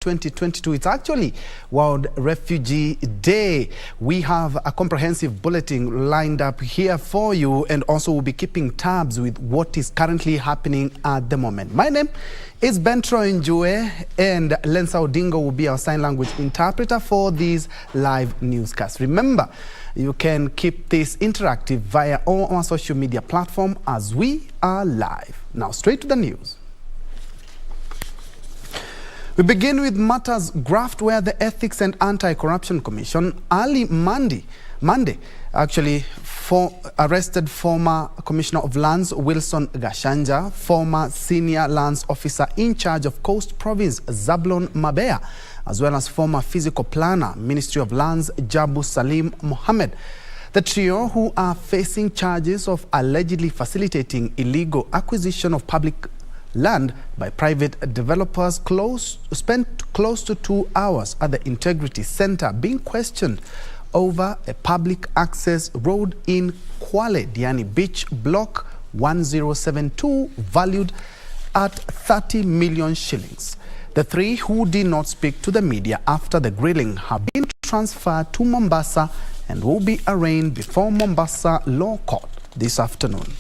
2022. It's actually World Refugee Day. We have a comprehensive bulletin lined up here for you, and also we'll be keeping tabs with what is currently happening at the moment. My name is Njue, and Lensa Odingo will be our sign language interpreter for these live newscasts. Remember, you can keep this interactive via all our social media platform as we are live. Now, straight to the news. We begin with matters graft, where the Ethics and Anti-Corruption Commission early Monday actually arrested former Commissioner of Lands Wilson Gashanja, former Senior Lands Officer in charge of Coast Province Zablon Mabea, as well as former Physical Planner, Ministry of Lands Jabu Salim Mohammed. The trio, who are facing charges of allegedly facilitating illegal acquisition of public land by private developers, spent close to 2 hours at the Integrity Center being questioned over a public access road in Kwale Diani Beach Block 1072 valued at 30 million shillings. The three, who did not speak to the media after the grilling, have been transferred to Mombasa and will be arraigned before Mombasa Law Court this afternoon.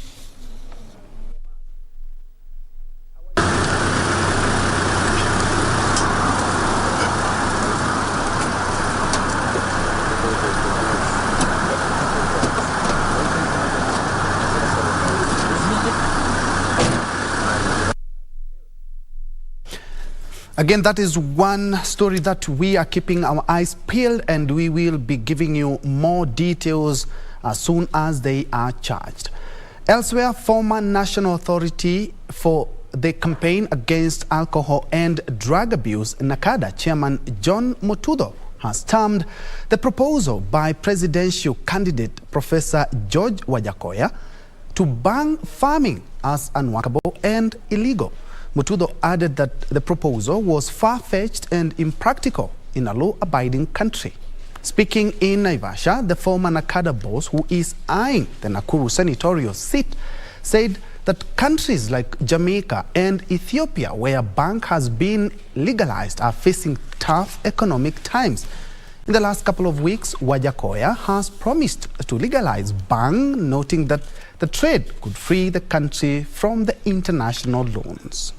Again, that is one story that we are keeping our eyes peeled, and we will be giving you more details as soon as they are charged. Elsewhere, former National Authority for the Campaign Against Alcohol and Drug Abuse, NACADA Chairman John Mutudho, has termed the proposal by presidential candidate Professor George Wajakoya to ban farming as unworkable and illegal. Mutudho added that the proposal was far-fetched and impractical in a law-abiding country. Speaking in Naivasha, the former NACADA boss, who is eyeing the Nakuru senatorial seat, said that countries like Jamaica and Ethiopia, where bang has been legalized, are facing tough economic times. In the last couple of weeks, Wajakoya has promised to legalize bang, noting that the trade could free the country from the international loans.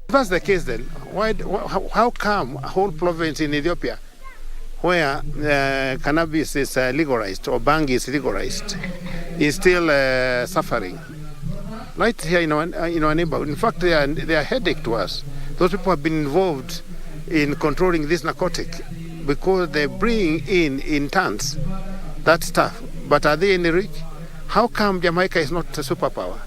If that's the case, then how come a whole province in Ethiopia, where cannabis is legalized or bang is legalized, is still suffering? Right here in our neighborhood. In fact, they are headache to us. Those people have been involved in controlling this narcotic because they bring in tons that stuff. But are they any rich? How come Jamaica is not a superpower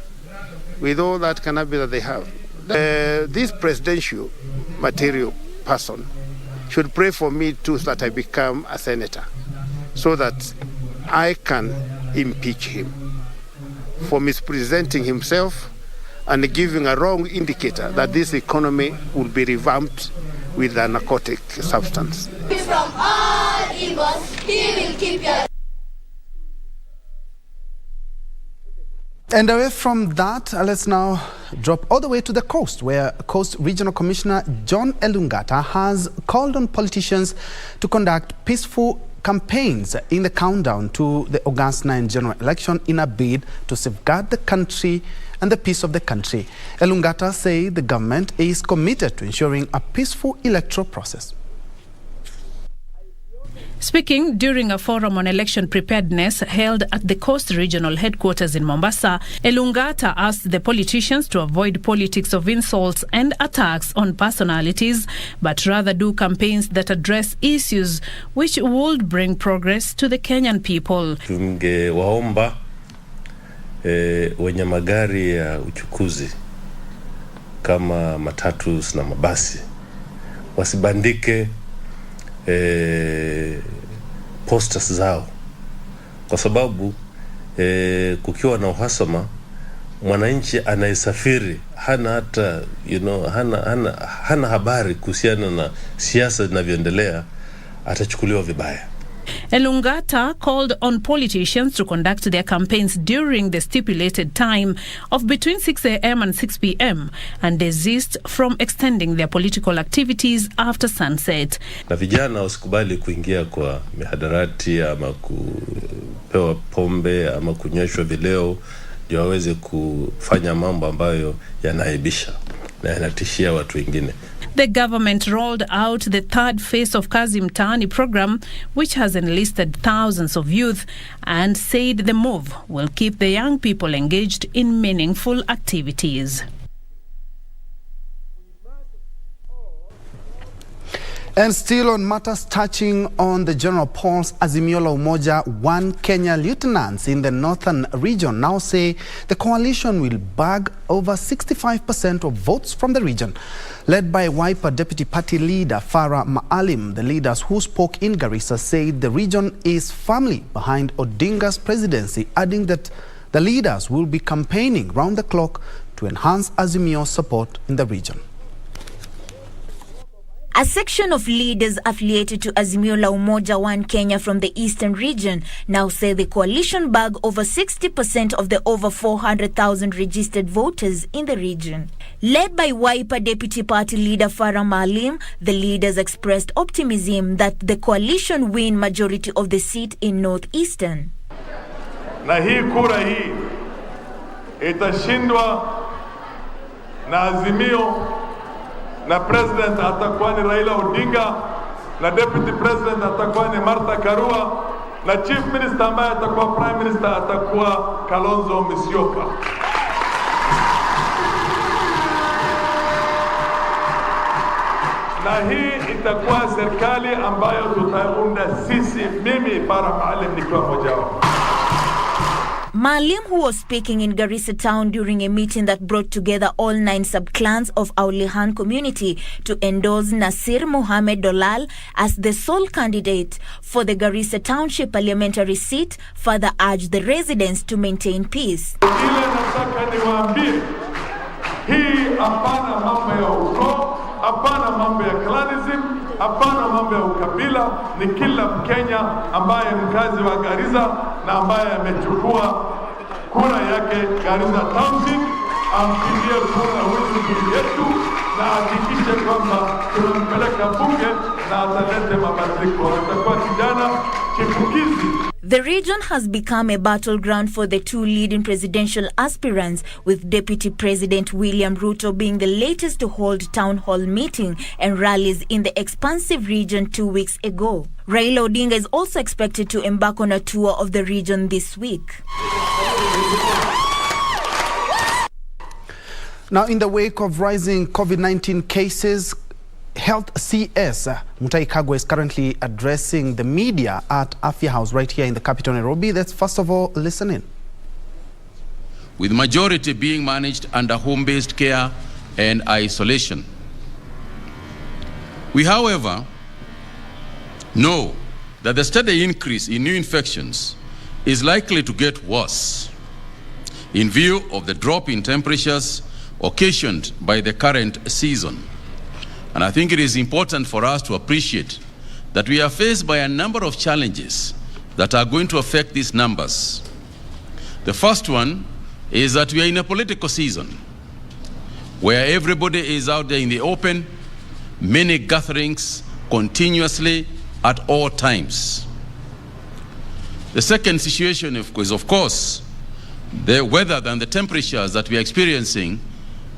with all that cannabis that they have? This presidential material person should pray for me too, so that I become a senator, so that I can impeach him for misrepresenting himself and giving a wrong indicator that this economy will be revamped with a narcotic substance. From all evils, he will keep your... And away from that, let's now drop all the way to the coast, where Coast Regional Commissioner John Elungata has called on politicians to conduct peaceful campaigns in the countdown to the August 9 general election in a bid to safeguard the country and the peace of the country. Elungata said the government is committed to ensuring a peaceful electoral process. Speaking during a forum on election preparedness held at the Coast Regional Headquarters in Mombasa, Elungata asked the politicians to avoid politics of insults and attacks on personalities, but rather do campaigns that address issues which would bring progress to the Kenyan people. Tungewaomba wenye magari ya uchukuzi kama matatus na mabasi wasibandike posters zao, kwa sababu kukiwa na uhasama, mwananchi anayesafiri hana hata hana habari kuhusiana na siasa zinavyoendelea, atachukuliwa vibaya. Elungata called on politicians to conduct their campaigns during the stipulated time of between 6 a.m. and 6 p.m. and desist from extending their political activities after sunset. Na vijana usikubali kuingia kwa mihadarati ama kupewa pombe ama kunyweshwa vileo ndio waweze kufanya mambo ambayo yanaibisha na yanatishia watu wengine. The government rolled out the third phase of Kazi Mtaani program, which has enlisted thousands of youth, and said the move will keep the young people engaged in meaningful activities. And still on matters touching on the general polls, Azimio la Umoja, one Kenya lieutenants in the northern region now say the coalition will bag over 65% of votes from the region. Led by Wiper Deputy Party Leader Farah Maalim, the leaders who spoke in Garissa said the region is firmly behind Odinga's presidency, adding that the leaders will be campaigning round the clock to enhance Azimio's support in the region. A section of leaders affiliated to Azimio la Umoja One Kenya from the eastern region now say the coalition bag over 60% of the over 400,000 registered voters in the region. Led by Wiper Deputy Party Leader Farah Maalim, the leaders expressed optimism that the coalition win majority of the seat in northeastern. Na hii kura hii itashindwa na Azimio, na president atakuwa ni Raila Odinga, na deputy president atakuwa ni Martha Karua, na chief minister ambaye atakuwa prime minister atakuwa Kalonzo Musyoka. Na hii itakuwa serikali ambayo tutaunda sisi, mimi Farah Maalim nikiwa mmoja wao. Maalim, who was speaking in Garissa town during a meeting that brought together all 9 sub-clans of our Lihan community to endorse Nasir Mohamed Dolal as the sole candidate for the Garissa Township parliamentary seat, further urged the residents to maintain peace. Ile nataka niwaambie, hii hapana mambo ya ukoo, hapana mambo ya clanism, hapana mambo ya ukabila, ni kila Mkenya ambaye mkazi wa Garissa na ambaye amechukua kura yake Garissa Township ampigie kura wizara yetu na hakikishe kwamba tunampeleka bunge na atalete mabadiliko. Atakuwa kijana chipukizi. The region has become a battleground for the 2 leading presidential aspirants, with Deputy President William Ruto being the latest to hold town hall meeting and rallies in the expansive region 2 weeks ago. Raila Odinga is also expected to embark on a tour of the region this week. Now, in the wake of rising COVID-19 cases, Health CS Mutahi Kagwe is currently addressing the media at Afya House right here in the capital Nairobi. Let's first of all listen in. With majority being managed under home-based care and isolation. We, however, know that the steady increase in new infections is likely to get worse in view of the drop in temperatures occasioned by the current season. And I think it is important for us to appreciate that we are faced by a number of challenges that are going to affect these numbers. The first one is that we are in a political season where everybody is out there in the open, many gatherings continuously at all times. The second situation is, of course, the weather and the temperatures that we are experiencing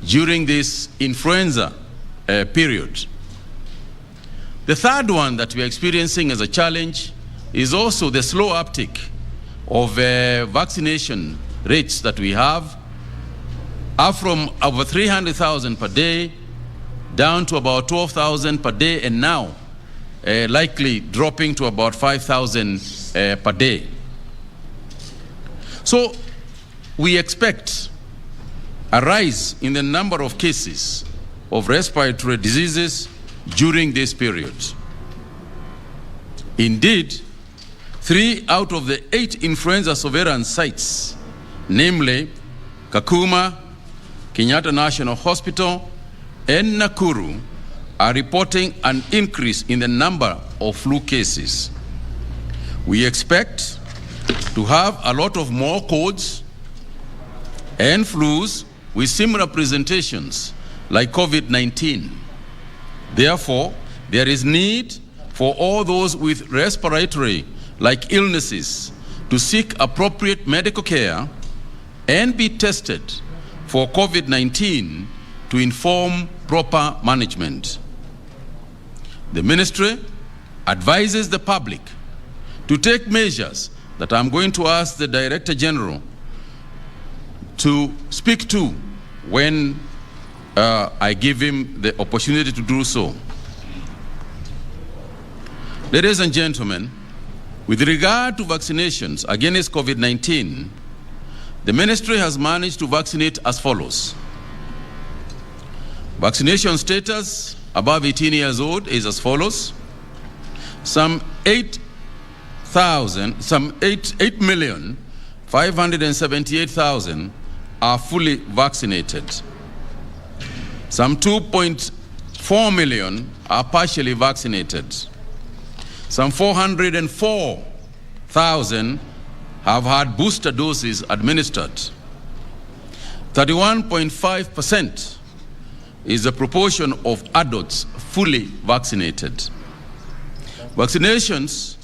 during this influenza period. The third one that we are experiencing as a challenge is also the slow uptick of vaccination rates that we have, up from over 300,000 per day down to about 12,000 per day, and now likely dropping to about 5,000 per day. So we expect a rise in the number of cases of respiratory diseases during this period. Indeed, 3 out of the 8 influenza surveillance sites, namely Kakuma, Kenyatta National Hospital, and Nakuru, are reporting an increase in the number of flu cases. We expect to have a lot of more colds and flus with similar presentations like COVID-19. Therefore, there is need for all those with respiratory-like illnesses to seek appropriate medical care and be tested for COVID-19 to inform proper management. The ministry advises the public to take measures that I'm going to ask the Director General to speak to when I give him the opportunity to do so. Ladies and gentlemen, with regard to vaccinations against COVID-19, the ministry has managed to vaccinate as follows. Vaccination status above 18 years old is as follows. Some 8,578,000 are fully vaccinated. Some 2.4 million are partially vaccinated. Some 404,000 have had booster doses administered. 31.5% is the proportion of adults fully vaccinated. Vaccinations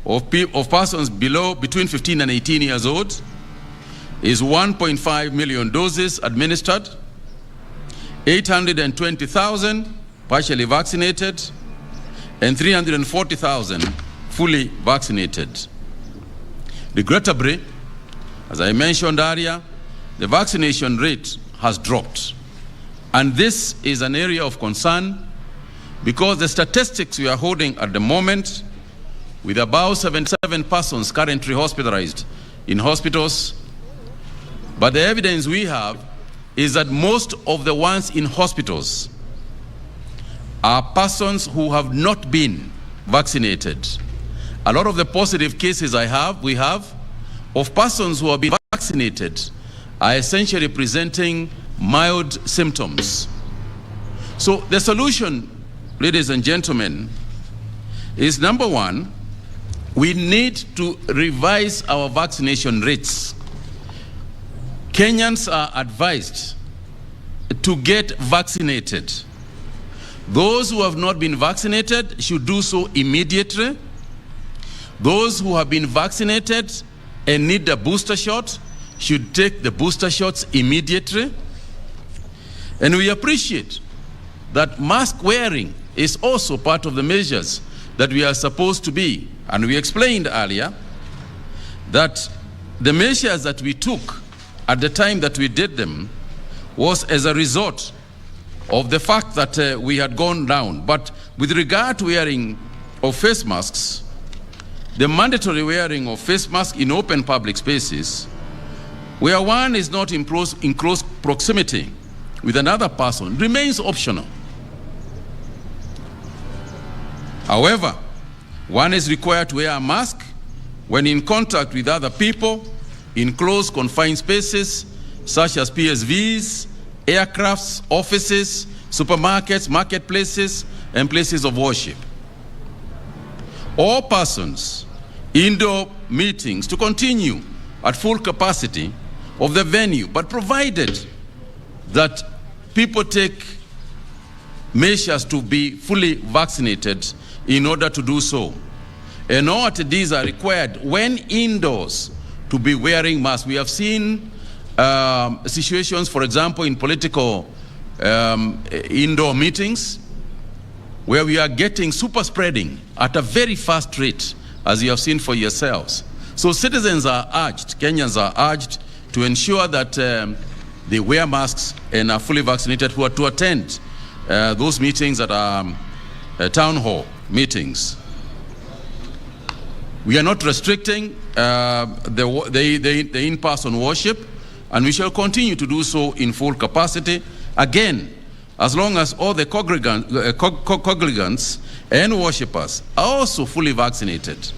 of persons between 15 and 18 years old is 1.5 million doses administered, 820,000 partially vaccinated, and 340,000 fully vaccinated. Regrettably, as I mentioned earlier, the vaccination rate has dropped. And this is an area of concern because the statistics we are holding at the moment, with about 77 persons currently hospitalized in hospitals, but the evidence we have is that most of the ones in hospitals are persons who have not been vaccinated. A lot of the positive cases we have of persons who have been vaccinated are essentially presenting mild symptoms. So the solution, ladies and gentlemen, is number one, we need to revise our vaccination rates. Kenyans are advised to get vaccinated. Those who have not been vaccinated should do so immediately. Those who have been vaccinated and need a booster shot should take the booster shots immediately. And we appreciate that mask wearing is also part of the measures that we are supposed to be. And we explained earlier that the measures that we took at the time that we did them was as a result of the fact that we had gone down. But with regard to wearing of face masks, the mandatory wearing of face masks in open public spaces, where one is not in close proximity with another person, remains optional. However, one is required to wear a mask when in contact with other people in close confined spaces such as PSVs, aircrafts, offices, supermarkets, marketplaces, and places of worship. All persons, indoor meetings to continue at full capacity of the venue, but provided that people take measures to be fully vaccinated in order to do so. And all attendees are required when indoors to be wearing masks. We have seen situations, for example, in political indoor meetings, where we are getting super spreading at a very fast rate, as you have seen for yourselves. So citizens are urged, Kenyans are urged to ensure that they wear masks and are fully vaccinated who are to attend those meetings that are town hall meetings. We are not restricting the in-person worship, and we shall continue to do so in full capacity. Again, as long as all the congregants and worshippers are also fully vaccinated.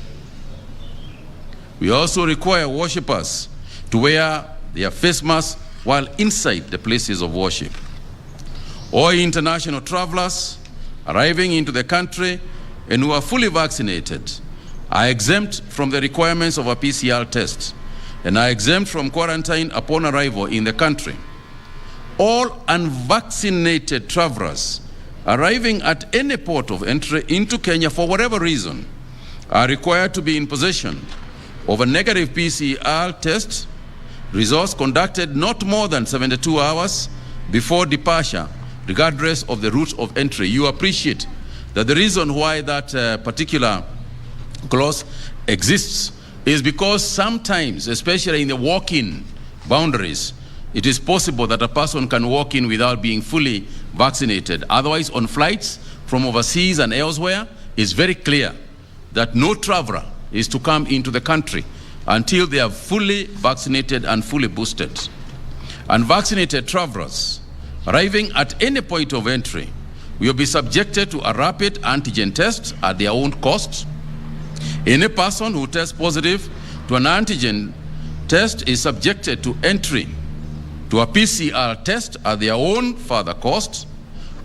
We also require worshippers to wear their face masks while inside the places of worship. All international travelers arriving into the country and who are fully vaccinated are exempt from the requirements of a PCR test and are exempt from quarantine upon arrival in the country. All unvaccinated travelers arriving at any port of entry into Kenya for whatever reason are required to be in possession of a negative PCR test results conducted not more than 72 hours before departure, regardless of the route of entry. You appreciate that the reason why that particular clause exists is because sometimes, especially in the walk-in boundaries, it is possible that a person can walk in without being fully vaccinated. Otherwise, on flights from overseas and elsewhere, it's very clear that no traveler is to come into the country until they are fully vaccinated and fully boosted. Unvaccinated travelers arriving at any point of entry will be subjected to a rapid antigen test at their own cost. Any person who tests positive to an antigen test is subjected to entry to a PCR test at their own further cost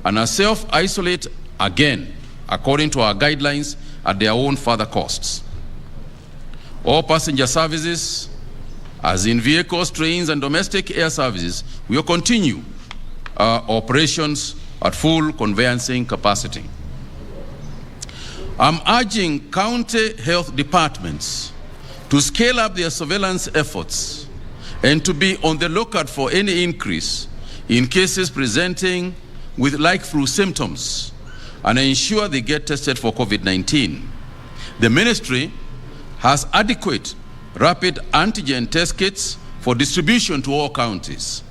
and are self-isolate again, according to our guidelines, at their own further costs. All passenger services, as in vehicles, trains, and domestic air services, will continue operations at full conveyancing capacity. I'm urging county health departments to scale up their surveillance efforts and to be on the lookout for any increase in cases presenting with like flu symptoms and ensure they get tested for COVID-19. The ministry has adequate rapid antigen test kits for distribution to all counties.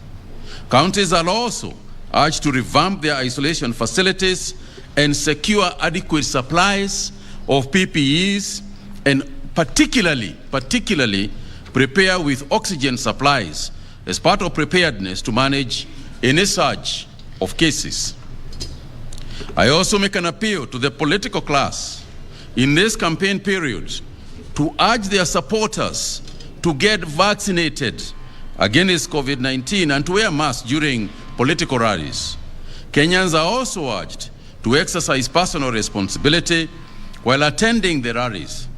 Counties are also urged to revamp their isolation facilities and secure adequate supplies of PPEs and particularly prepare with oxygen supplies as part of preparedness to manage any surge of cases. I also make an appeal to the political class in this campaign period to urge their supporters to get vaccinated against COVID-19 and to wear masks during political rallies. Kenyans are also urged to exercise personal responsibility while attending the rallies.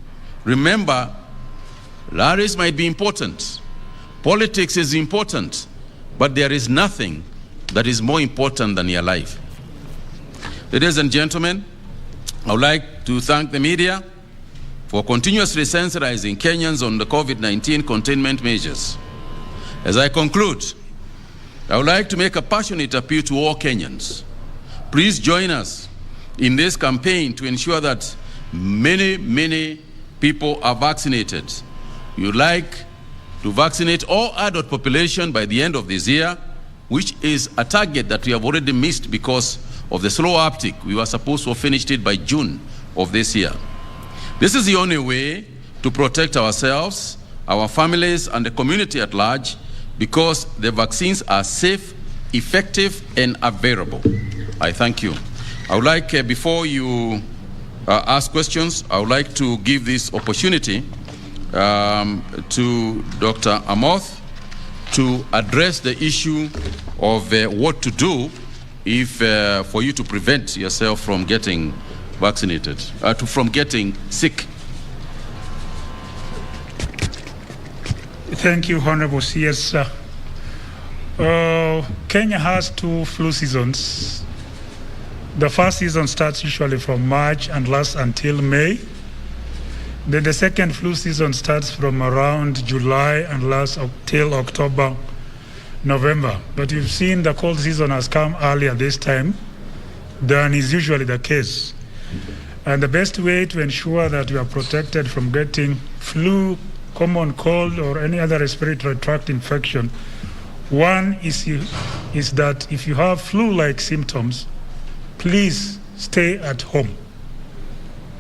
Remember, rallies might be important, politics is important, but there is nothing that is more important than your life. Ladies and gentlemen, I would like to thank the media for continuously sensitizing Kenyans on the COVID-19 containment measures. As I conclude, I would like to make a passionate appeal to all Kenyans. Please join us in this campaign to ensure that many people are vaccinated. We would like to vaccinate all adult population by the end of this year, which is a target that we have already missed because of the slow uptick. We were supposed to have finished it by June of this year. This is the only way to protect ourselves, our families, and the community at large, because the vaccines are safe, effective, and available. I thank you. I would like, before you ask questions, I would like to give this opportunity to Dr. Amoth to address the issue of what to do if for you to prevent yourself from getting vaccinated, from getting sick. Thank you, Honorable CS. Kenya has two flu seasons. The first season starts usually from March and lasts until May. Then the second flu season starts from around July and lasts till October, November. But you've seen the cold season has come earlier this time than is usually the case. And the best way to ensure that you are protected from getting flu, common cold, or any other respiratory tract infection, one is that if you have flu-like symptoms, please stay at home.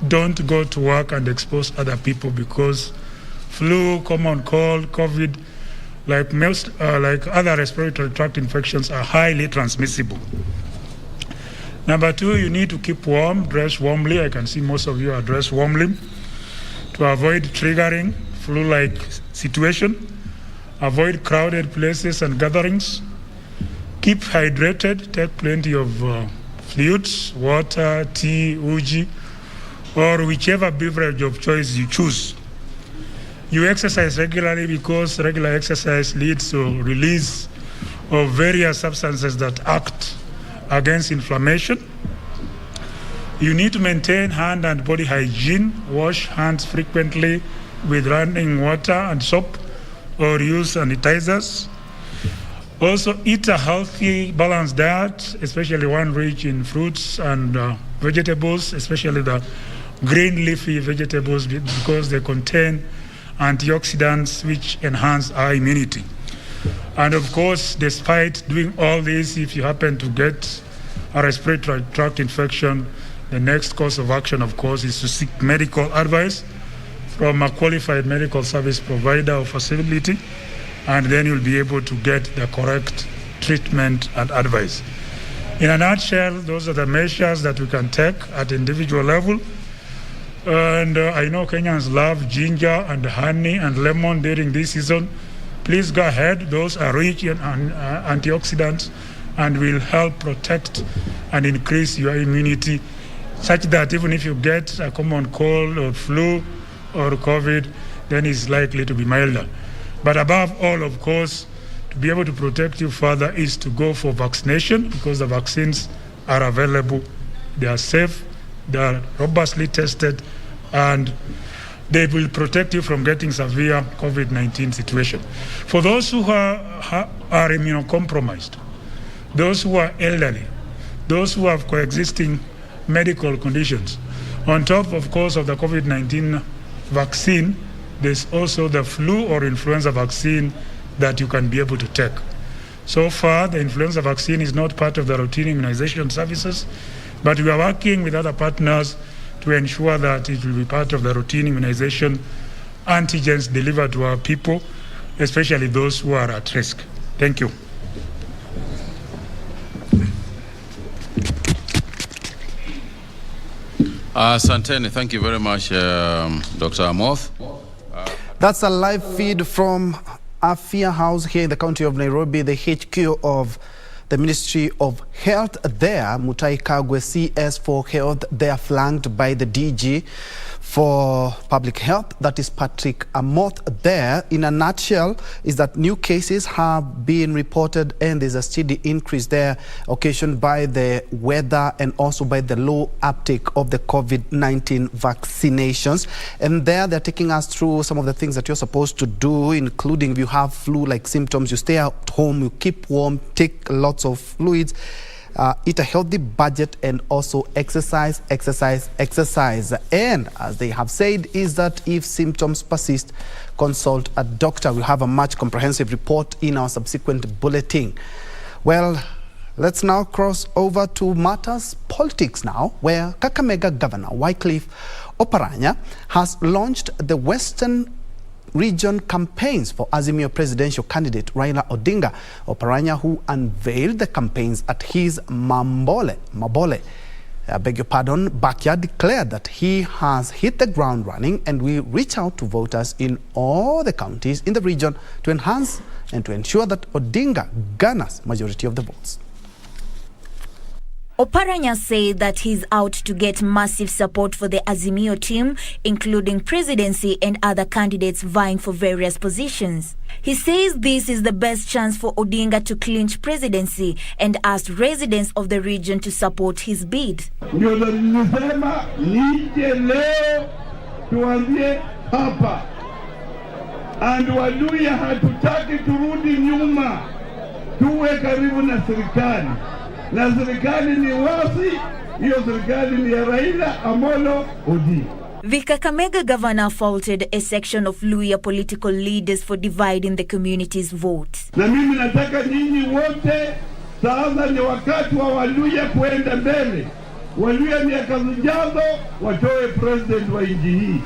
Don't go to work and expose other people, because flu, common cold, COVID, like other respiratory tract infections, are highly transmissible. Number two, you need to keep warm, dress warmly. I can see most of you are dressed warmly to avoid triggering flu-like situation. Avoid crowded places and gatherings. Keep hydrated. Take plenty of fluids, water, tea, uji, or whichever beverage of choice you choose. You exercise regularly because regular exercise leads to release of various substances that act against inflammation. You need to maintain hand and body hygiene, wash hands frequently with running water and soap, or use sanitizers. Also, eat a healthy, balanced diet, especially one rich in fruits and vegetables, especially the green leafy vegetables, because they contain antioxidants which enhance our immunity. And of course, despite doing all this, if you happen to get a respiratory tract infection, the next course of action, of course, is to seek medical advice from a qualified medical service provider or facility, and then you'll be able to get the correct treatment and advice. In a nutshell, those are the measures that we can take at individual level. And I know Kenyans love ginger and honey and lemon during this season. Please go ahead. Those are rich in antioxidants and will help protect and increase your immunity, such that even if you get a common cold or flu or COVID, then it's likely to be milder. But above all, of course, to be able to protect you further is to go for vaccination, because the vaccines are available, they are safe, they are robustly tested, and they will protect you from getting severe COVID-19 situation. For those who are immunocompromised, those who are elderly, those who have coexisting medical conditions, on top, of course, of the COVID-19 vaccine, there's also the flu or influenza vaccine that you can be able to take. So far, the influenza vaccine is not part of the routine immunization services, but we are working with other partners to ensure that it will be part of the routine immunization antigens delivered to our people, especially those who are at risk. Thank you. Santeni, thank you very much, Dr. Amoth. That's a live feed from Afia House here in the county of Nairobi, the HQ of the Ministry of Health there. Mutai Kagwe, CS for Health, they are flanked by the DG for Public Health, that is Patrick Amoth there. In a nutshell, is that new cases have been reported and there's a steady increase there occasioned by the weather and also by the low uptake of the COVID-19 vaccinations. And there they're taking us through some of the things that you're supposed to do, including if you have flu-like symptoms, you stay at home, you keep warm, take lots of fluids, eat a healthy budget, and also exercise. And as they have said, is that if symptoms persist, consult a doctor. We'll have a much comprehensive report in our subsequent bulletin. Well, let's now cross over to matters politics now, where Kakamega Governor Wycliffe Oparanya has launched the Western Region campaigns for Azimio presidential candidate Raila Odinga. Oparanya, who unveiled the campaigns at his backyard, declared that he has hit the ground running and will reach out to voters in all the counties in the region to enhance and to ensure that Odinga garners majority of the votes. Oparanya said that he's out to get massive support for the Azimio team, including presidency and other candidates vying for various positions. He says this is the best chance for Odinga to clinch presidency and asked residents of the region to support his bid. Ndio nilisema nije leo tuanzie hapa. And Waluya hatutaki turudi nyuma. Tuwe karibu na serikali. Na serikali ni wasi, hiyo serikali ni ya Raila Amolo Odinga. The Kakamega governor faulted a section of Luhya political leaders for dividing the community's vote. Na mimi nataka nyinyi wote, sasa ni wakati wa Waluhya kuenda mbele. Waluhya miaka zijazo watoe president wa nchi hii.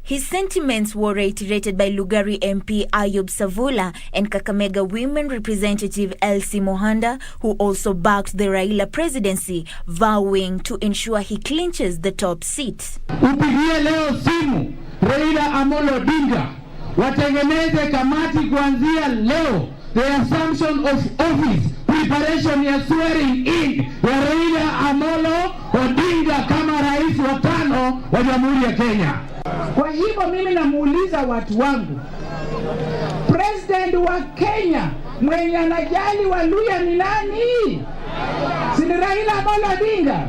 His sentiments were reiterated by Lugari MP Ayub Savula and Kakamega Women Representative Elsie Mohanda, who also backed the Raila presidency, vowing to ensure he clinches the top seat. Upigie leo simu Raila Amolo Odinga, watengeneze kamati kuanzia leo, the assumption of office, preparation ya swearing in ya Raila Amolo Odinga kama rais wa 5 wa wa Jamhuri ya Kenya. Kwa hivyo mimi namuuliza watu wangu, President wa Kenya mwenye anajali Waluya ni nani? Si ni Raila Amolo Odinga?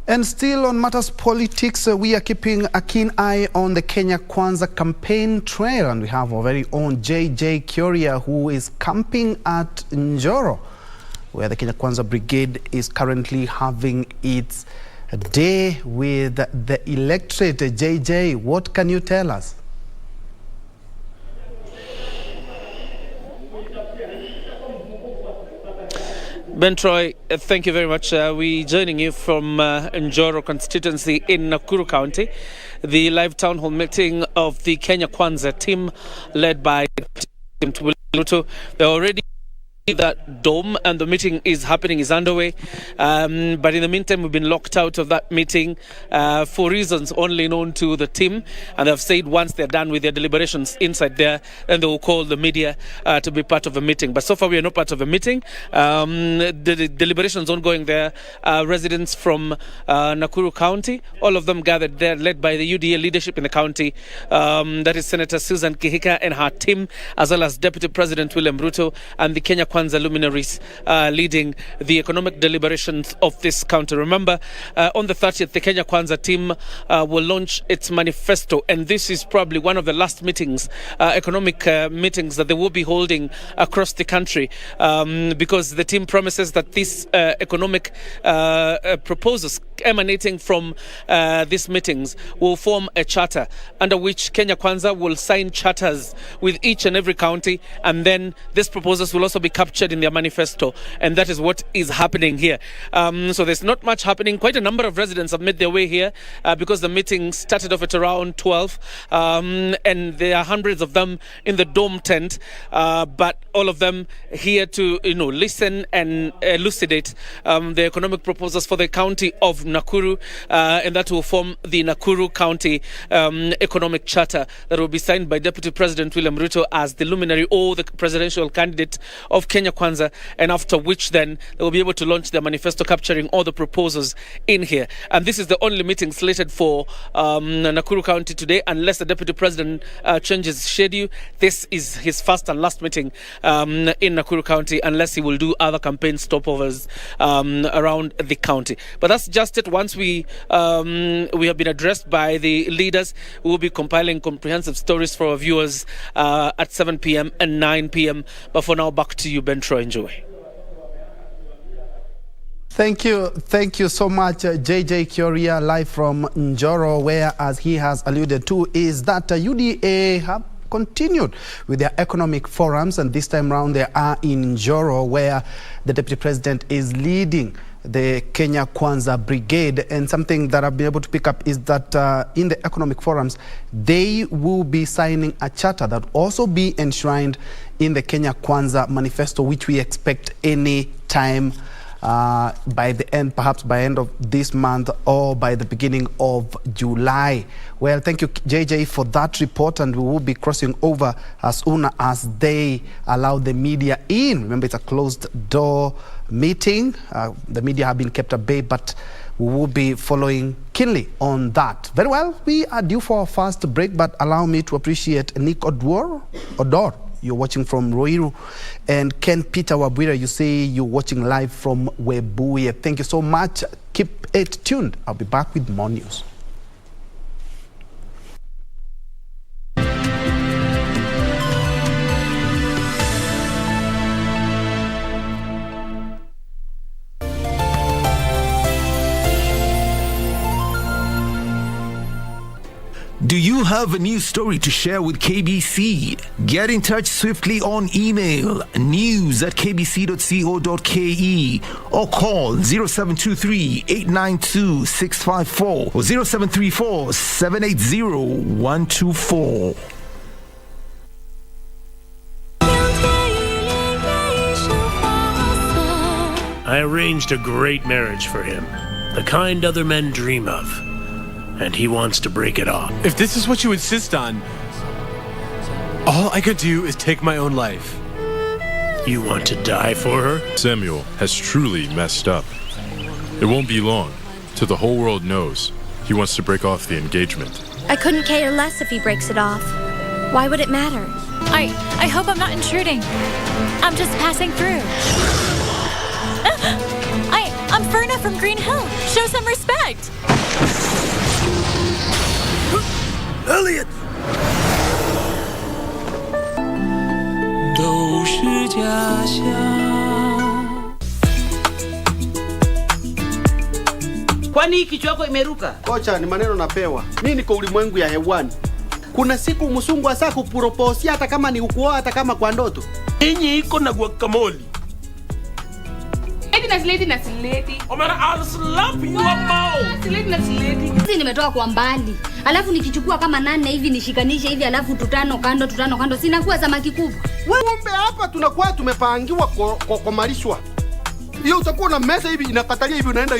And still on matters politics, we are keeping a keen eye on the Kenya Kwanza campaign trail, and we have our very own JJ Keroche, who is camping at Njue, where the Kenya Kwanza Brigade is currently having its day with the electorate. JJ, what can you tell us? Ben Troy, thank you very much. We're joining you from Njue constituency in Nakuru County. The live town hall meeting of the Kenya Kwanza team led by Tim Luto. They're already that dome and the meeting is underway, but in the meantime we've been locked out of that meeting for reasons only known to the team, and they've said once they're done with their deliberations inside there, then they will call the media to be part of the meeting. But so far we are not part of the meeting. The deliberations ongoing there. Residents from Nakuru County, all of them gathered there, led by the UDA leadership in the county, that is Senator Susan Kihika and her team, as well as Deputy President William Ruto and the Kenya Kwanza luminaries leading the economic deliberations of this county. Remember, on the 30th, the Kenya Kwanza team will launch its manifesto, and this is probably one of the last meetings, economic meetings that they will be holding across the country, because the team promises that these economic proposals emanating from these meetings will form a charter under which Kenya Kwanza will sign charters with each and every county, and then these proposals will also be captured in their manifesto, and that is what is happening here. So there's not much happening. Quite a number of residents have made their way here because the meeting started off at around 12, and there are hundreds of them in the dome tent, but all of them here to listen and elucidate the economic proposals for the county of Nakuru, and that will form the Nakuru County Economic Charter that will be signed by Deputy President William Ruto as the luminary or the presidential candidate of Kenya Kwanza, and after which then they will be able to launch their manifesto capturing all the proposals in here. And this is the only meeting slated for Nakuru County today, unless the Deputy President changes schedule. This is his first and last meeting in Nakuru County, unless he will do other campaign stopovers around the county. But that's just it. Once we have been addressed by the leaders, we will be compiling comprehensive stories for our viewers at 7 p.m. and 9 p.m. But for now, back to you, Ben Troy. Njue. Thank you so much, JJ Keroche, live from Njue, where, as he has alluded to, is that UDA have continued with their economic forums, and this time round they are in Njue, where the Deputy President is leading the Kenya Kwanza Brigade. And something that I've been able to pick up is that in the economic forums, they will be signing a charter that will also be enshrined in the Kenya Kwanza manifesto, which we expect any time by the end, perhaps by end of this month or by the beginning of July. Well, thank you, JJ, for that report, and we will be crossing over as soon as they allow the media in. Remember, it's a closed door meeting. The media have been kept at bay, but we will be following keenly on that. Very well, we are due for our first break, but allow me to appreciate Nick Odor. You're watching from Ruiru, and Ken Peter Wabwira, you say you're watching live from Webuye. Thank you so much. Keep it tuned. I'll be back with more news. Do you have a news story to share with KBC? Get in touch swiftly on email news@kbc.co.ke or call 0723-892-654 or 0734-780-124. I arranged a great marriage for him, the kind other men dream of. And he wants to break it off. If this is what you insist on, all I could do is take my own life. You want to die for her? Samuel has truly messed up. It won't be long till the whole world knows he wants to break off the engagement. I couldn't care less if he breaks it off. Why would it matter? I hope I'm not intruding. I'm just passing through. I'm Ferna from Green Hill. Show some respect. Elliot! Kwani kichwa chako imeruka? Kocha, ni maneno napewa. Mimi niko ulimwengu ya hewani. Kuna siku msungu asa kupropose hata kama ni ukuoa hata kama kwa ndoto. Ninyi iko na guacamole. Lady. Omara, I'll slap you mouth. Lady. Sisi nimetoka kwa mbali. Alafu nikichukua kama 8 hivi nishikanishe hivi alafu tutano kando sinakuwa samaki kubwa. Kumbe hapa tunakuwa tumepangiwa kwa malishwa. Hiyo utakuwa na mesa hivi inakatalia hivi unaenda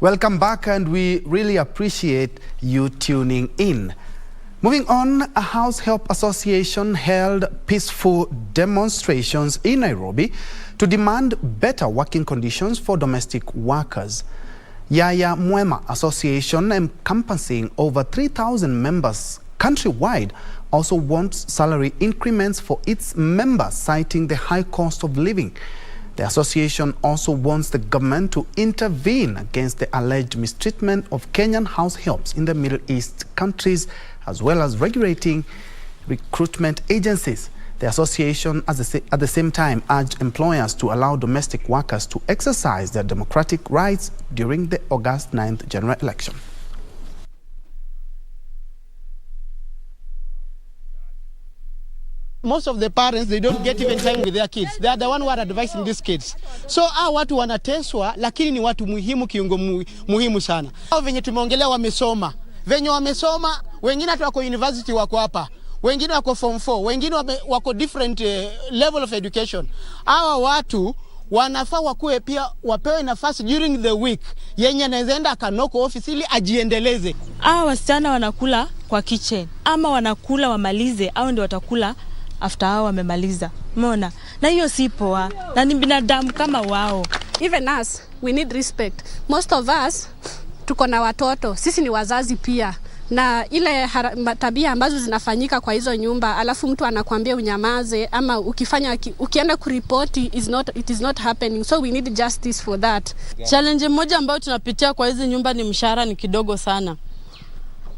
Welcome back, and we really appreciate you tuning in. Moving on, a House Help Association held peaceful demonstrations in Nairobi to demand better working conditions for domestic workers. Yaya Mwema Association, encompassing over 3,000 members countrywide, also wants salary increments for its members, citing the high cost of living. The association also wants the government to intervene against the alleged mistreatment of Kenyan house helps in the Middle East countries, as well as regulating recruitment agencies. The association, at the same time, urged employers to allow domestic workers to exercise their democratic rights during the August 9th general election. Most of the parents, they don't get even time with their kids. They are the one who are advising these kids. So watu wanateswa, lakini ni watu muhimu, kiungo muhimu sana. Venye tumeongelea wamesoma. Venye wamesoma, wengine hata wako university wako hapa. Wengine wako form 4, wengine wako different level of education. Hawa watu wanafaa wakuwe pia wapewe nafasi during the week yenye anaenda akanoko office ili ajiendeleze. Wasichana wanakula kwa kitchen ama wanakula wamalize au ndio watakula after hao wamemaliza. Umeona? Na hiyo si poa. Na ni binadamu kama wao. Even us, we need respect. Most of us tuko na watoto. Sisi ni wazazi pia. Na ile tabia ambazo zinafanyika kwa hizo nyumba, alafu mtu anakuambia unyamaze ama ukienda kuripoti it is not happening. So we need justice for that. Challenge moja ambayo tunapitia kwa hizi nyumba ni mshahara ni kidogo sana.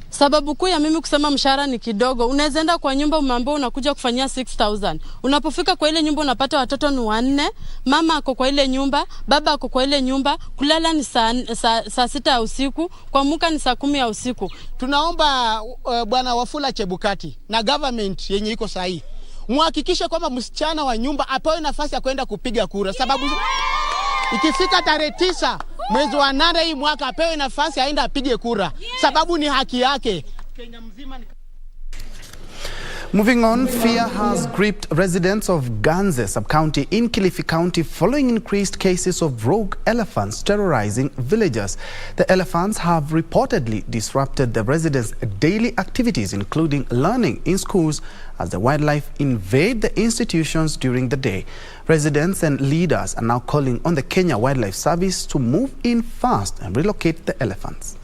Sababu kuu ya mimi kusema mshahara ni kidogo, unaweza enda kwa nyumba umeambiwa unakuja kufanyia 6,000. Unapofika kwa ile nyumba unapata watoto ni 4, mama ako kwa ile nyumba, baba ako kwa ile nyumba, kulala ni saa 6 ya usiku, kuamka ni saa 10 ya usiku. Tunaomba Bwana Wafula Chebukati na government yenye iko sahihi, muhakikishe kwamba msichana wa nyumba apewe nafasi ya kwenda kupiga kura. Sababu ikifika tarehe 9 mwezi wa 8 hii mwaka apewe nafasi aende apige kura. Sababu ni haki yake. Moving on, fear has gripped residents of Ganze sub-county in Kilifi County following increased cases of rogue elephants terrorizing villagers. The elephants have reportedly disrupted the residents' daily activities, including learning in schools, as the wildlife invade the institutions during the day. Residents and leaders are now calling on the Kenya Wildlife Service to move in fast and relocate the elephants.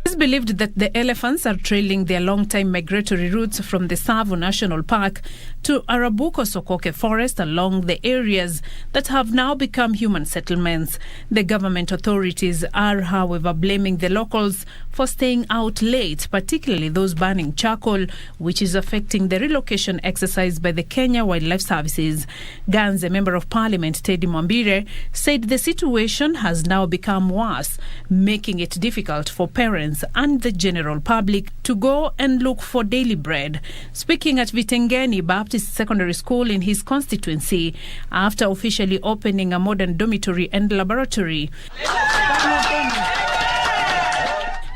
It is believed that the elephants are trailing their long-time migratory routes from the Tsavo National Park to Arabuko-Sokoke Forest along the areas that have now become human settlements. The government authorities are, however, blaming the locals for staying out late, particularly those burning charcoal, which is affecting the relocation exercise by the Kenya Wildlife Services. Ganze Member of Parliament Teddy Mwambire said the situation has now become worse, making it difficult for parents and the general public to go and look for daily bread. Speaking at Vitengeni Baptist Secondary School in his constituency after officially opening a modern dormitory and laboratory,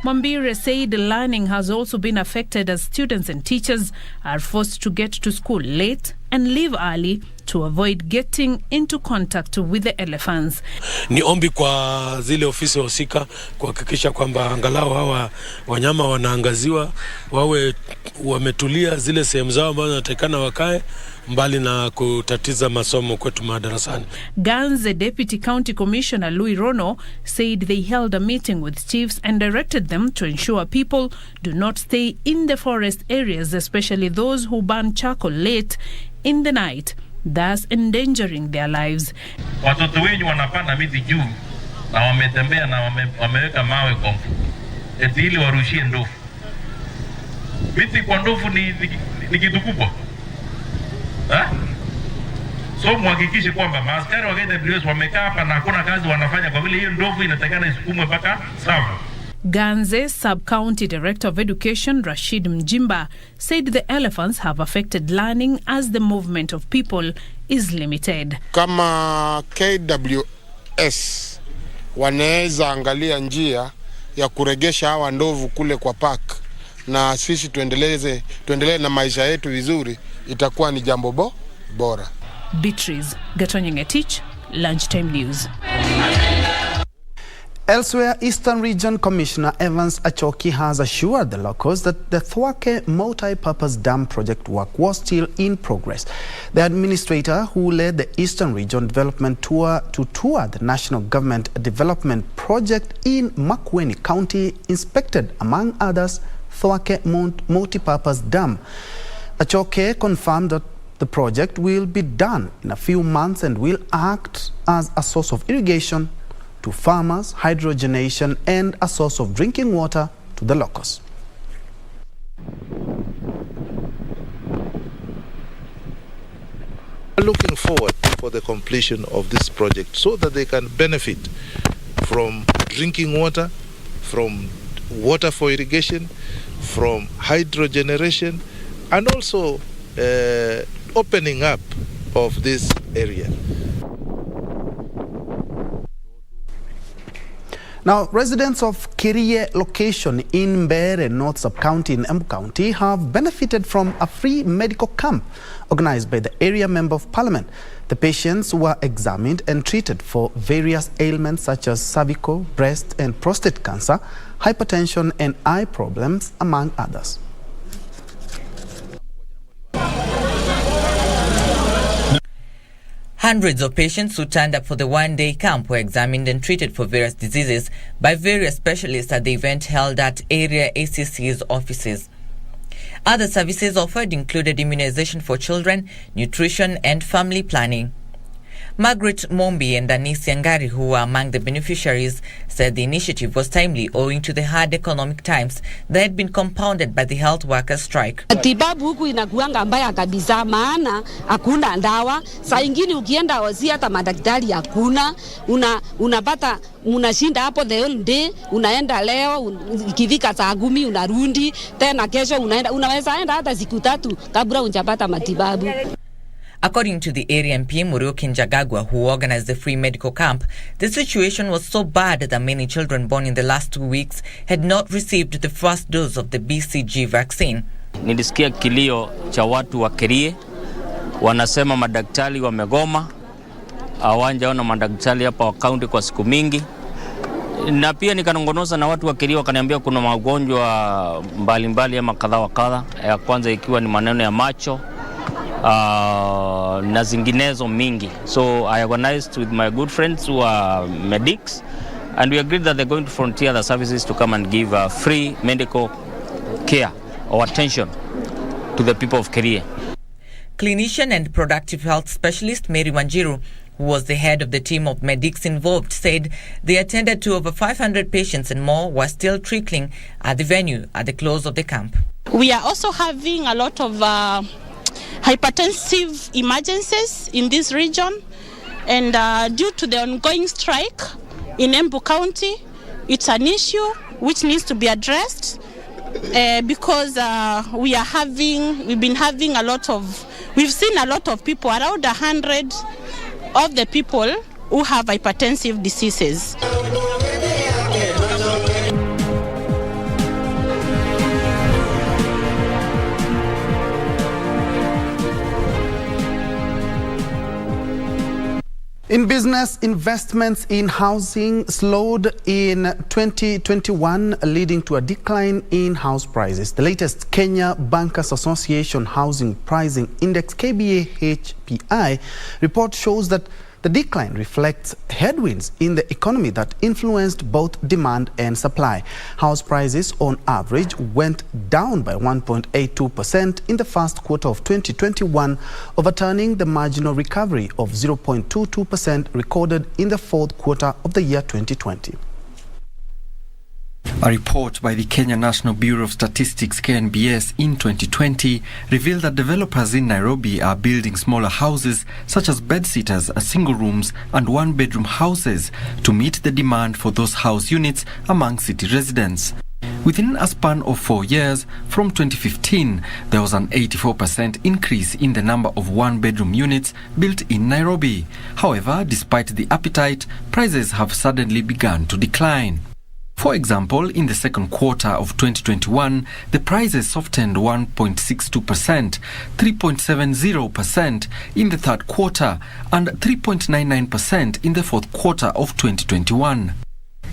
Mwambire said learning has also been affected as students and teachers are forced to get to school late and leave early to avoid getting into contact with the elephants. Ni ombi kwa zile ofisi husika kuhakikisha kwamba angalau hawa wanyama wanaangaziwa, wawe wametulia zile sehemu zao ambazo wanatakikana wakae mbali na kutatiza masomo kwetu madarasani. Ganze Deputy County Commissioner Louis Rono said they held a meeting with chiefs and directed them to ensure people do not stay in the forest areas, especially those who burn charcoal late in the night, thus endangering their lives. Watoto wenyu wanapanda miti juu na wametembea na wameweka mawe kwa mfuko eti ili warushie ndovu. Miti kwa ndovu ni kitu kubwa. So muhakikishe kwamba maaskari wa KWS wamekaa hapa na hakuna kazi wanafanya kwa vile hiyo ndovu inatakana isukumwe mpaka Tsavo. Ganze Sub-County Director of Education Rashid Mjimba said the elephants have affected learning as the movement of people is limited. Kama KWS wanaweza angalia njia ya kuregesha hawa ndovu kule kwa park na sisi tuendelee na maisha yetu vizuri, itakuwa ni jambo bora. Beatrice Gatonyingetich, Lunchtime News. Elsewhere, Eastern Region Commissioner Evans Achoki has assured the locals that the Thwake multi-purpose dam project work was still in progress. The administrator who led the Eastern Region Development Tour to tour the National Government Development Project in Makueni County inspected, among others, Thwake multi-purpose dam. Achoki confirmed that the project will be done in a few months and will act as a source of irrigation to farmers, hydrogenation, and a source of drinking water to the locals. Looking forward for the completion of this project so that they can benefit from drinking water, from water for irrigation, from hydrogeneration, and also opening up of this area. Now, residents of Keroche location in Mbere North Sub-County in Embu County have benefited from a free medical camp organized by the area Member of Parliament. The patients were examined and treated for various ailments such as cervical, breast and prostate cancer, hypertension and eye problems, among others. Hundreds of patients who turned up for the one-day camp were examined and treated for various diseases by various specialists at the event held at area ACC's offices. Other services offered included immunization for children, nutrition and family planning. Margaret Mombi and Anisi Angari, who were among the beneficiaries, said the initiative was timely owing to the hard economic times that had been compounded by the health workers' strike. Matibabu huku inakuanga mbaya kabisa, maana hakuna ndawa. Saa ingine ukienda hosi hata madaktari hakuna. Unapata unashinda hapo the whole day, unaenda leo, ikifika saa 10 unarundi, tena kesho unaenda. Unaweza enda hata siku 3 kabla hujapata matibabu. According to the area MP Murioki Njagagwa, who organized the free medical camp, the situation was so bad that many children born in the last 2 weeks had not received the first dose of the BCG vaccine. Nilisikia kilio cha watu wa Keroche, wanasema madaktari wamegoma, hawajaona madaktari hapa wa county kwa siku mingi. Na pia nikanongonoza na watu wa Keroche wakaniambia kuna magonjwa mbalimbali ama kadha wa kadha, ya kwanza ikiwa ni maneno ya macho na zinginezo mingi. So I organized with my good friends who are medics, and we agreed that they're going to frontier the services to come and give free medical care or attention to the people of Keroche. Clinician and productive health specialist Mary Wanjiru, who was the head of the team of medics involved, said they attended to over 500 patients and more were still trickling at the venue at the close of the camp. We are also having a lot of hypertensive emergencies in this region, and due to the ongoing strike in Embu County, it's an issue which needs to be addressed because we've seen a lot of people, around 100 of the people who have hypertensive diseases. In business, investments in housing slowed in 2021, leading to a decline in house prices. The latest Kenya Bankers Association Housing Pricing Index KBHPI report shows that the decline reflects headwinds in the economy that influenced both demand and supply. House prices on average went down by 1.82% in the first quarter of 2021, overturning the marginal recovery of 0.22% recorded in the fourth quarter of the year 2020. A report by the Kenya National Bureau of Statistics KNBS in 2020 revealed that developers in Nairobi are building smaller houses such as bedsitters, single rooms and one-bedroom houses to meet the demand for those house units among city residents. Within a span of 4 years, from 2015, there was an 84% increase in the number of one-bedroom units built in Nairobi. However, despite the appetite, prices have suddenly begun to decline. For example, in the second quarter of 2021, the prices softened 1.62%, 3.70% in the third quarter, and 3.99% in the fourth quarter of 2021.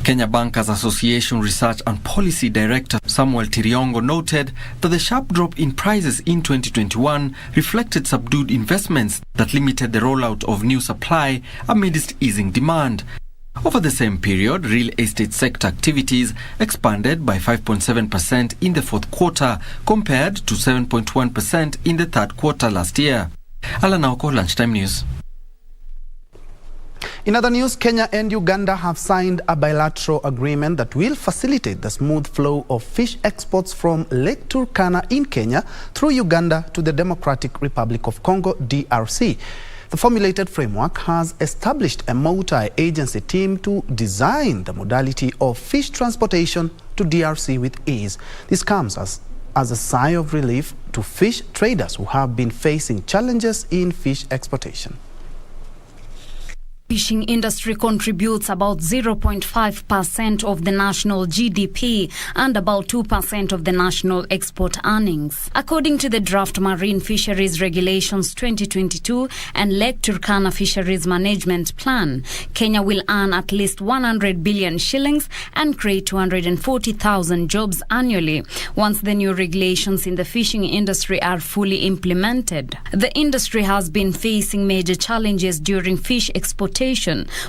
Kenya Bankers Association Research and Policy Director Samuel Tiriongo noted that the sharp drop in prices in 2021 reflected subdued investments that limited the rollout of new supply amidst easing demand. Over the same period, real estate sector activities expanded by 5.7% in the fourth quarter compared to 7.1% in the third quarter last year. Alan Naoko, Lunchtime News. In other news, Kenya and Uganda have signed a bilateral agreement that will facilitate the smooth flow of fish exports from Lake Turkana in Kenya through Uganda to the Democratic Republic of Congo, DRC. The formulated framework has established a multi-agency team to design the modality of fish transportation to DRC with ease. This comes as a sigh of relief to fish traders who have been facing challenges in fish exportation. Fishing industry contributes about 0.5% of the national GDP and about 2% of the national export earnings. According to the draft Marine Fisheries Regulations 2022 and Lake Turkana Fisheries Management Plan, Kenya will earn at least 100 billion shillings and create 240,000 jobs annually once the new regulations in the fishing industry are fully implemented. The industry has been facing major challenges during fish exportation,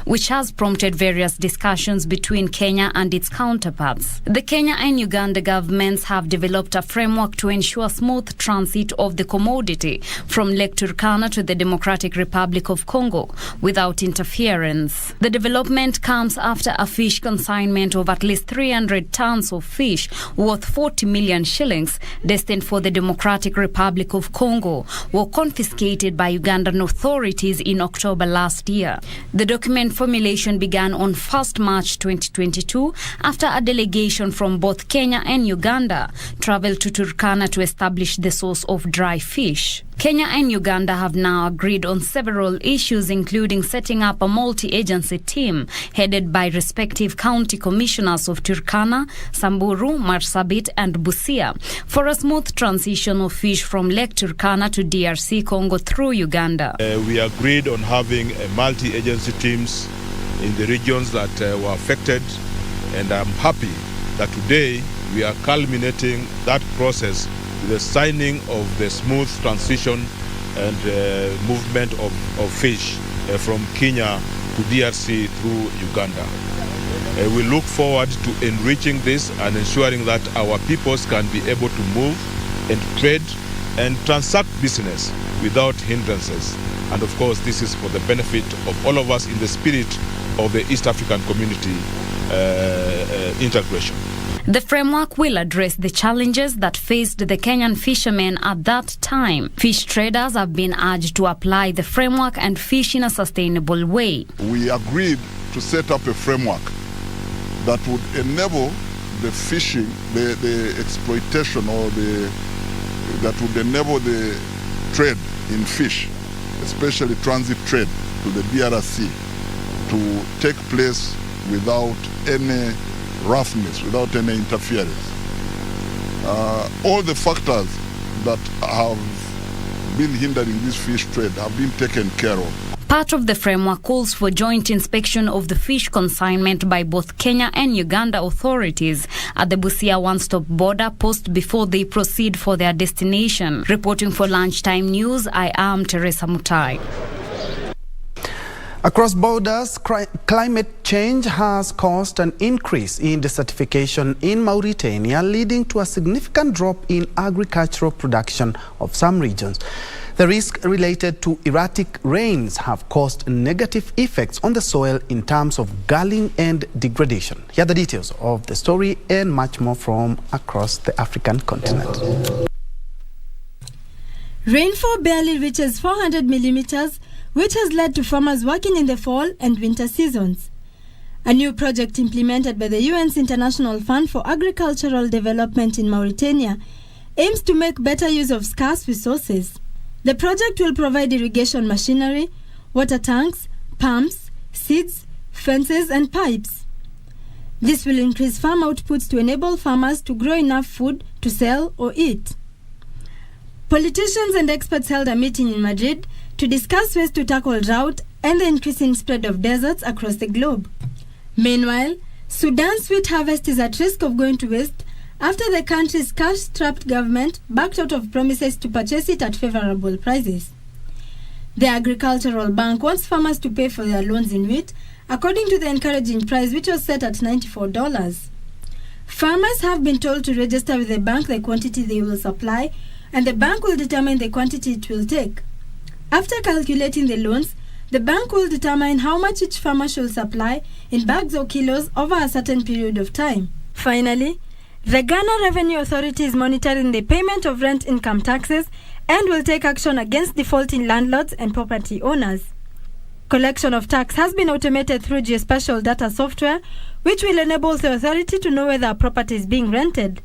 which has prompted various discussions between Kenya and its counterparts. The Kenya and Uganda governments have developed a framework to ensure smooth transit of the commodity from Lake Turkana to the Democratic Republic of Congo without interference. The development comes after a fish consignment of at least 300 tons of fish worth 40 million shillings destined for the Democratic Republic of Congo were confiscated by Ugandan authorities in October last year. The document formulation began on 1st March 2022 after a delegation from both Kenya and Uganda traveled to Turkana to establish the source of dry fish. Kenya and Uganda have now agreed on several issues, including setting up a multi-agency team headed by respective county commissioners of Turkana, Samburu, Marsabit and Busia for a smooth transition of fish from Lake Turkana to DRC Congo through Uganda. We agreed on having a multi-agency teams in the regions that were affected, and I'm happy that today we are culminating that process with the signing of the smooth transition and movement of fish from Kenya to DRC through Uganda. We look forward to enriching this and ensuring that our peoples can be able to move and trade and transact business without hindrances. And of course, this is for the benefit of all of us in the spirit of the East African community integration. The framework will address the challenges that faced the Kenyan fishermen at that time. Fish traders have been urged to apply the framework and fish in a sustainable way. We agreed to set up a framework that would enable the fishing, the exploitation, or that would enable the trade in fish, especially transit trade to the DRC, to take place without any roughness, without any interference. All the factors that have been hindering this fish trade have been taken care of. Part of the framework calls for joint inspection of the fish consignment by both Kenya and Uganda authorities at the Busia one-stop border post before they proceed for their destination. Reporting for Lunchtime News, I am Teresa Mutai. Across borders, climate change has caused an increase in desertification in Mauritania, leading to a significant drop in agricultural production of some regions. The risk related to erratic rains have caused negative effects on the soil in terms of gulling and degradation. Here are the details of the story and much more from across the African continent. Rainfall barely reaches 400 millimeters, which has led to farmers working in the fall and winter seasons. A new project implemented by the UN's International Fund for Agricultural Development in Mauritania aims to make better use of scarce resources. The project will provide irrigation machinery, water tanks, pumps, seeds, fences and pipes. This will increase farm outputs to enable farmers to grow enough food to sell or eat. Politicians and experts held a meeting in Madrid to discuss ways to tackle drought and the increasing spread of deserts across the globe. Meanwhile, Sudan's wheat harvest is at risk of going to waste after the country's cash-strapped government backed out of promises to purchase it at favorable prices. The Agricultural Bank wants farmers to pay for their loans in wheat according to the encouraging price, which was set at $94. Farmers have been told to register with the bank the quantity they will supply, and the bank will determine the quantity it will take. After calculating the loans, the bank will determine how much each farmer should supply in bags or kilos over a certain period of time. Finally, the Ghana Revenue Authority is monitoring the payment of rent income taxes and will take action against defaulting landlords and property owners. Collection of tax has been automated through geospatial data software, which will enable the authority to know whether a property is being rented.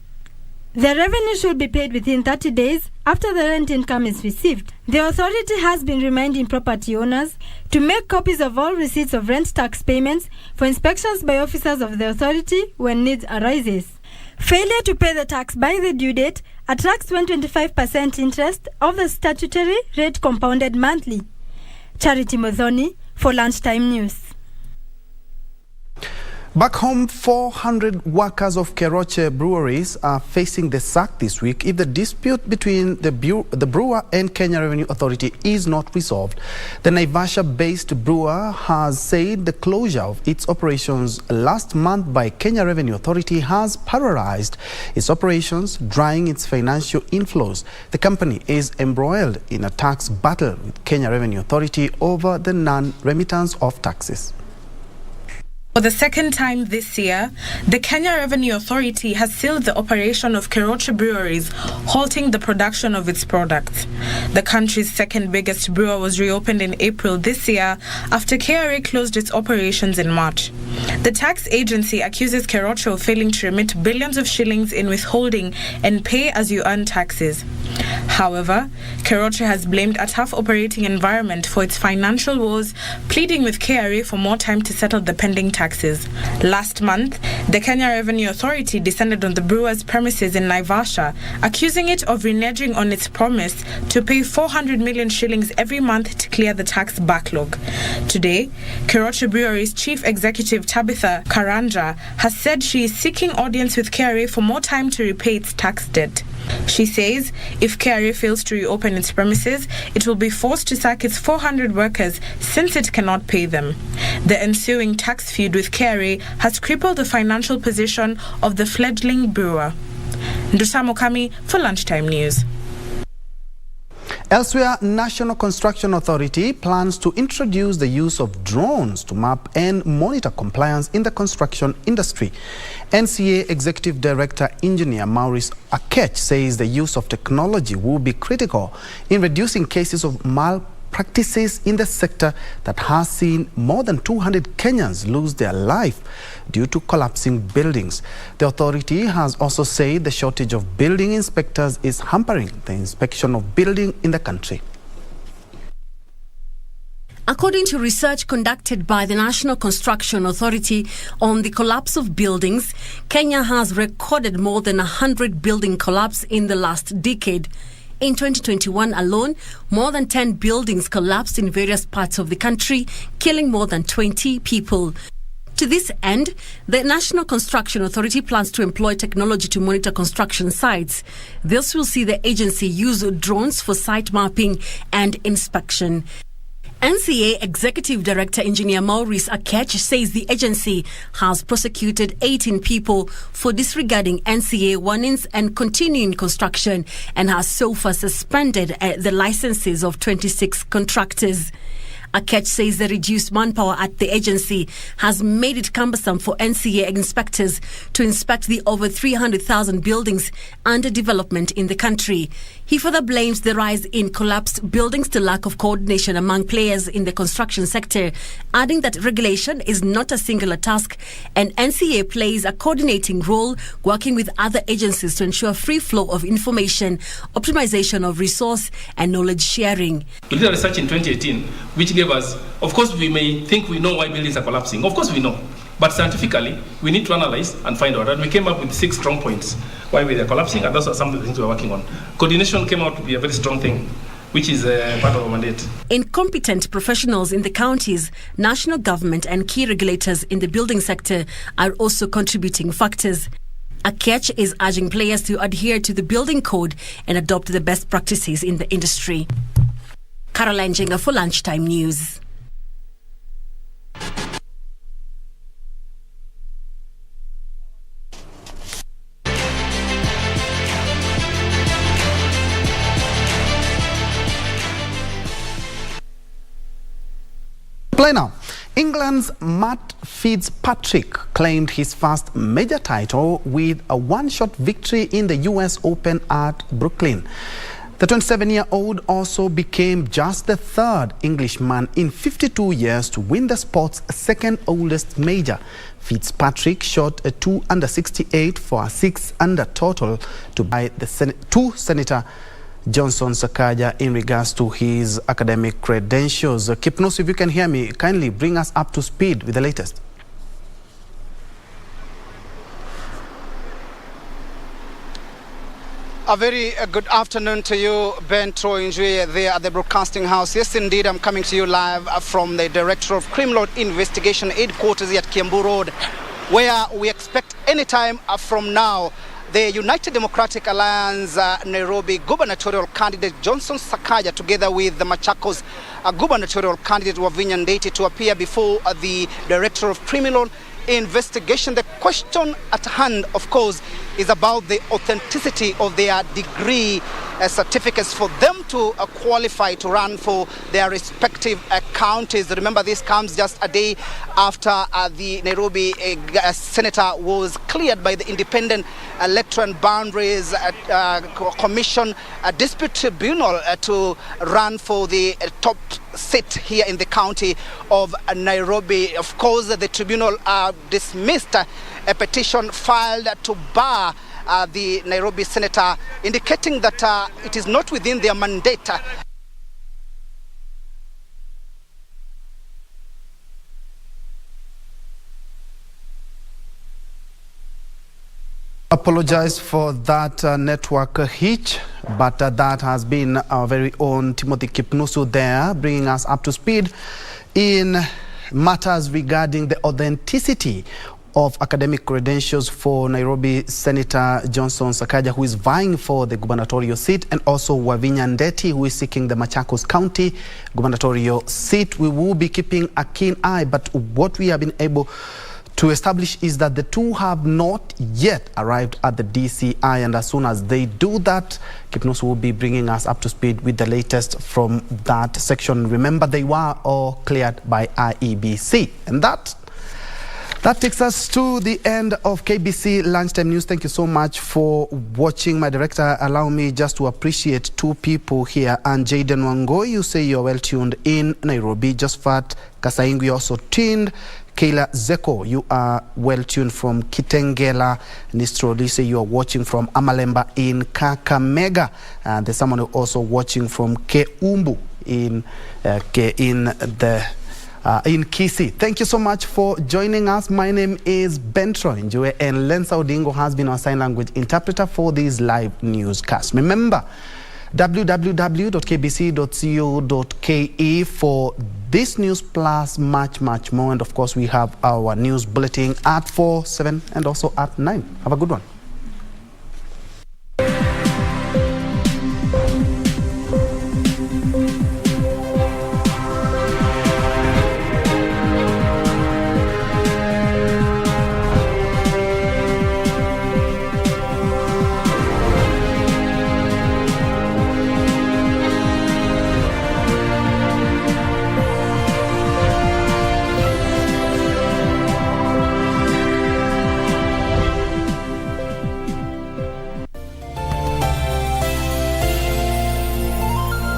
The revenue should be paid within 30 days after the rent income is received. The authority has been reminding property owners to make copies of all receipts of rent tax payments for inspections by officers of the authority when needs arises. Failure to pay the tax by the due date attracts 125% interest of the statutory rate compounded monthly. Charity Modhoni for Lunchtime News. Back home, 400 workers of Keroche Breweries are facing the sack this week if the dispute between the brewer and Kenya Revenue Authority is not resolved. The Naivasha-based brewer has said the closure of its operations last month by Kenya Revenue Authority has paralyzed its operations, drying its financial inflows. The company is embroiled in a tax battle with Kenya Revenue Authority over the non-remittance of taxes. For the second time this year, the Kenya Revenue Authority has sealed the operation of Keroche Breweries, halting the production of its products. The country's second biggest brewer was reopened in April this year after KRA closed its operations in March. The tax agency accuses Keroche of failing to remit billions of shillings in withholding and pay-as-you-earn taxes. However, Keroche has blamed a tough operating environment for its financial woes, pleading with KRA for more time to settle the pending taxes. Last month, the Kenya Revenue Authority descended on the brewer's premises in Naivasha, accusing it of reneging on its promise to pay 400 million shillings every month to clear the tax backlog. Today, Keroche Breweries Chief Executive Tabitha Karanja has said she is seeking audience with KRA for more time to repay its tax debt. She says if KRA fails to reopen its premises, it will be forced to sack its 400 workers since it cannot pay them. The ensuing tax feud with KRA has crippled the financial position of the fledgling brewer. Ndusa Mokami for Lunchtime News. Elsewhere, National Construction Authority plans to introduce the use of drones to map and monitor compliance in the construction industry. NCA Executive Director Engineer Maurice Akech says the use of technology will be critical in reducing cases of malpractices in the sector that has seen more than 200 Kenyans lose their life due to collapsing buildings. The authority has also said the shortage of building inspectors is hampering the inspection of buildings in the country. According to research conducted by the National Construction Authority on the collapse of buildings, Kenya has recorded more than 100 building collapses in the last decade. In 2021 alone, more than 10 buildings collapsed in various parts of the country, killing more than 20 people. To this end, the National Construction Authority plans to employ technology to monitor construction sites. This will see the agency use drones for site mapping and inspection. NCA Executive Director Engineer Maurice Akech says the agency has prosecuted 18 people for disregarding NCA warnings and continuing construction and has so far suspended the licenses of 26 contractors. Akech says the reduced manpower at the agency has made it cumbersome for NCA inspectors to inspect the over 300,000 buildings under development in the country. He further blames the rise in collapsed buildings to lack of coordination among players in the construction sector, adding that regulation is not a singular task and NCA plays a coordinating role, working with other agencies to ensure free flow of information, optimization of resource and knowledge sharing. We did a research in 2018 which gave us, of course we may think we know why buildings are collapsing, of course we know, but scientifically we need to analyze and find out, and we came up with 6 strong points why they are collapsing, and those are some of the things we're working on. Coordination came out to be a very strong thing, which is part of our mandate. Incompetent professionals in the counties, national government and key regulators in the building sector are also contributing factors. Akech is urging players to adhere to the building code and adopt the best practices in the industry. Caroline Jenga for Lunchtime News. Play now. England's Matt Fitzpatrick claimed his first major title with a one-shot victory in the US Open at Brooklyn. The 27-year-old also became just the 3rd Englishman in 52 years to win the sport's second oldest major. Fitzpatrick shot a 2 under 68 for a 6 under total to buy the Senator Johnson Sakaja in regards to his academic credentials. Kipnos, if you can hear me, kindly bring us up to speed with the latest. A very good afternoon to you, Ben Troy Njue, there at the broadcasting house. Yes, indeed, I'm coming to you live from the Director of Criminal Investigation Headquarters at Kiambu Road, where we expect any time from now the United Democratic Alliance Nairobi gubernatorial candidate Johnson Sakaja, together with the Machakos gubernatorial candidate Wavinya Ndeti, to appear before the Director of Criminal Investigation. The question at hand, of course, is about the authenticity of their degree certificates for them to qualify to run for their respective counties. Remember, this comes just a day after the Nairobi senator was cleared by the Independent Electoral Boundaries Commission Dispute Tribunal to run for the top seat here in the county of Nairobi. Of course, the tribunal dismissed a petition filed to bar the Nairobi senator, indicating that it is not within their mandate. Apologize for that network hitch, but that has been our very own Timothy Kipnusu there, bringing us up to speed in matters regarding the authenticity of academic credentials for Nairobi Senator Johnson Sakaja, who is vying for the gubernatorial seat, and also Wavinya Ndeti, who is seeking the Machakos County gubernatorial seat. We will be keeping a keen eye, but what we have been able to establish is that the two have not yet arrived at the DCI, and as soon as they do that, Kipnos will be bringing us up to speed with the latest from that section. Remember, they were all cleared by IEBC, and that takes us to the end of KBC Lunchtime News. Thank you so much for watching. My director, allow me just to appreciate 2 people here. And Jaden Wangoi, you say you're well tuned in Nairobi. Josephat Kasaingu, you also tuned. Kayla Zeko, you are well tuned from Kitengela. Nistro Lise, you are watching from Amalemba in Kakamega. And there's someone who also watching from Keumbu in Kisii. Thank you so much for joining us. My name is Ben Troy Njue, and Lensa Odingo has been our sign language interpreter for these live newscasts. Remember, www.kbc.co.ke for this news plus much more. And of course, we have our news bulletin at 4, 7 and also at 9. Have a good one.